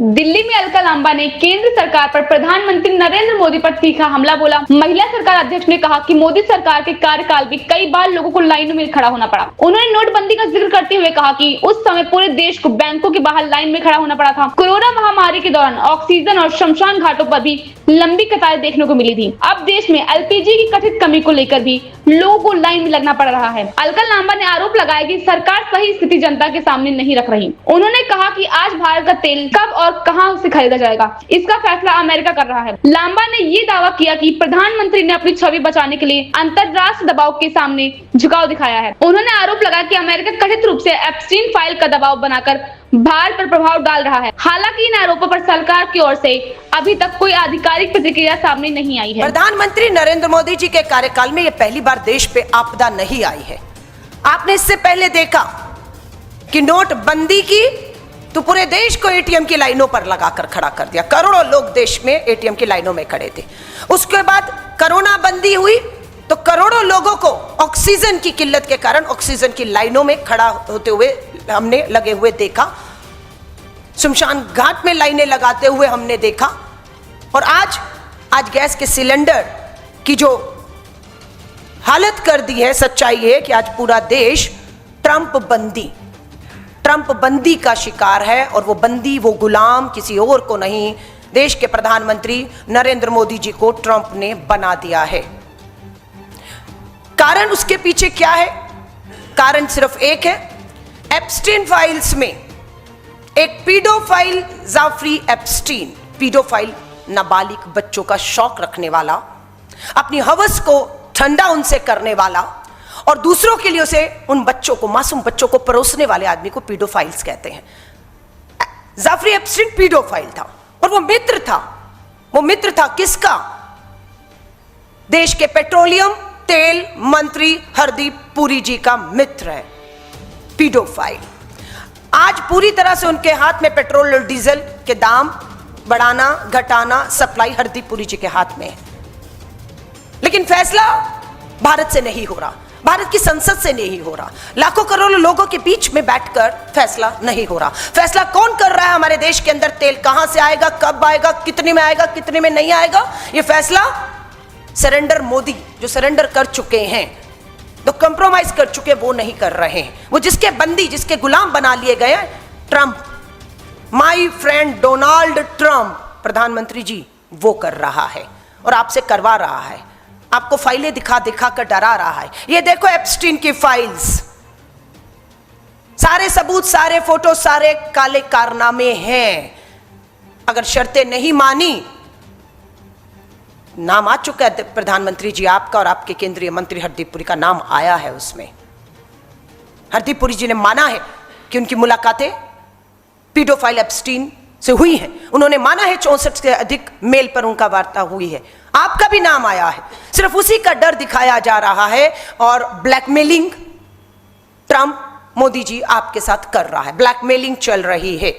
दिल्ली में अलका लांबा ने केंद्र सरकार पर प्रधानमंत्री नरेंद्र मोदी पर तीखा हमला बोला। महिला सरकार अध्यक्ष ने कहा कि मोदी सरकार के कार्यकाल में कई बार लोगों को लाइनों में खड़ा होना पड़ा। उन्होंने नोटबंदी का जिक्र करते हुए कहा कि उस समय पूरे देश को बैंकों के बाहर लाइन में खड़ा होना पड़ा था। कोरोना महामारी के दौरान ऑक्सीजन और शमशान घाटों पर भी लंबी कतारें देखने को मिली थी। अब देश में एलपीजी की कथित कमी को लेकर भी लोगों को लाइन में लगना पड़ रहा है। अलका लांबा ने आरोप लगाया कि सरकार सही स्थिति जनता के सामने नहीं रख रही। उन्होंने कहा कि आज भारत का तेल कब और कहां से खरीदा जाएगा, इसका फैसला अमेरिका कर रहा है। लांबा ने ये दावा किया कि प्रधानमंत्री ने अपनी छवि बचाने के लिए अंतरराष्ट्रीय दबाव के सामने झुकाव दिखाया है। उन्होंने आरोप लगाया कि अमेरिका कथित रूप से एप्स्टीन फाइल का दबाव बनाकर भारत पर प्रभाव डाल रहा है। हालांकि इन आरोपों पर सरकार की ओर से अभी तक कोई आधिकारिक प्रतिक्रिया सामने नहीं आई है। प्रधानमंत्री नरेंद्र मोदी जी के कार्यकाल में यह पहली बार देश पे आपदा नहीं आई है। आपने इससे पहले देखा कि नोटबंदी की तो पूरे देश को एटीएम की लाइनों पर लगाकर खड़ा कर दिया। करोड़ों लोग देश में एटीएम की लाइनों में खड़े थे। उसके बाद कोरोना बंदी हुई तो करोड़ों लोगों को ऑक्सीजन की किल्लत के कारण ऑक्सीजन की लाइनों में खड़ा होते हुए हमने लगे हुए देखा। शमशान घाट में लाइनें लगाते हुए हमने देखा। और आज गैस के सिलेंडर की जो हालत कर दी है, सच्चाई है कि आज पूरा देश ट्रंप बंदी का शिकार है। और वो बंदी, वो गुलाम किसी और को नहीं, देश के प्रधानमंत्री नरेंद्र मोदी जी को ट्रंप ने बना दिया है। कारण उसके पीछे क्या है? कारण सिर्फ एक है। एप्स्टीन फाइल्स में एक पीडोफाइल जाफरी एप्स्टीन, पीडोफाइल नाबालिग बच्चों का शौक रखने वाला, अपनी हवस को ठंडा उनसे करने वाला और दूसरों के लिए उसे उन बच्चों को, मासूम बच्चों को परोसने वाले आदमी को पीडोफाइल्स कहते हैं। जाफरी एप्स्टीन पीडोफाइल था और वो मित्र था किसका? देश के पेट्रोलियम तेल मंत्री हरदीप पुरी जी का मित्र है पीडोफाइल। आज पूरी तरह से उनके हाथ में पेट्रोल और डीजल के दाम बढ़ाना घटाना, सप्लाई हरदीप पुरी जी के हाथ में है। लेकिन फैसला भारत से नहीं हो रहा, भारत की संसद से नहीं हो रहा, लाखों करोड़ों लोगों के बीच में बैठकर फैसला नहीं हो रहा। फैसला कौन कर रहा है? हमारे देश के अंदर तेल कहां से आएगा, कब आएगा, कितने में आएगा, कितने में नहीं आएगा, यह फैसला सरेंडर मोदी, जो सरेंडर कर चुके हैं, तो कंप्रोमाइज कर चुके, वो नहीं कर रहे हैं। वो जिसके बंदी, जिसके गुलाम बना लिए गए, Trump, my friend Donald Trump प्रधानमंत्री जी, वो कर रहा है और आपसे करवा रहा है। आपको फाइलें दिखा दिखा कर डरा रहा है। ये देखो एप्स्टीन की फाइल्स, सारे सबूत, सारे फोटो, सारे काले कारनामे हैं। अगर शर्तें नहीं मानी, नाम आ चुका है प्रधानमंत्री जी आपका और आपके केंद्रीय मंत्री हरदीप पुरी का नाम आया है उसमें। हरदीप पुरी जी ने माना है कि उनकी मुलाकातें पीडोफाइल एप्स्टीन से हुई हैं। उन्होंने माना है 64 से अधिक मेल पर उनका वार्ता हुई है। आपका भी नाम आया है। सिर्फ उसी का डर दिखाया जा रहा है और ब्लैकमेलिंग ट्रंप मोदी जी आपके साथ कर रहा है, ब्लैकमेलिंग चल रही है।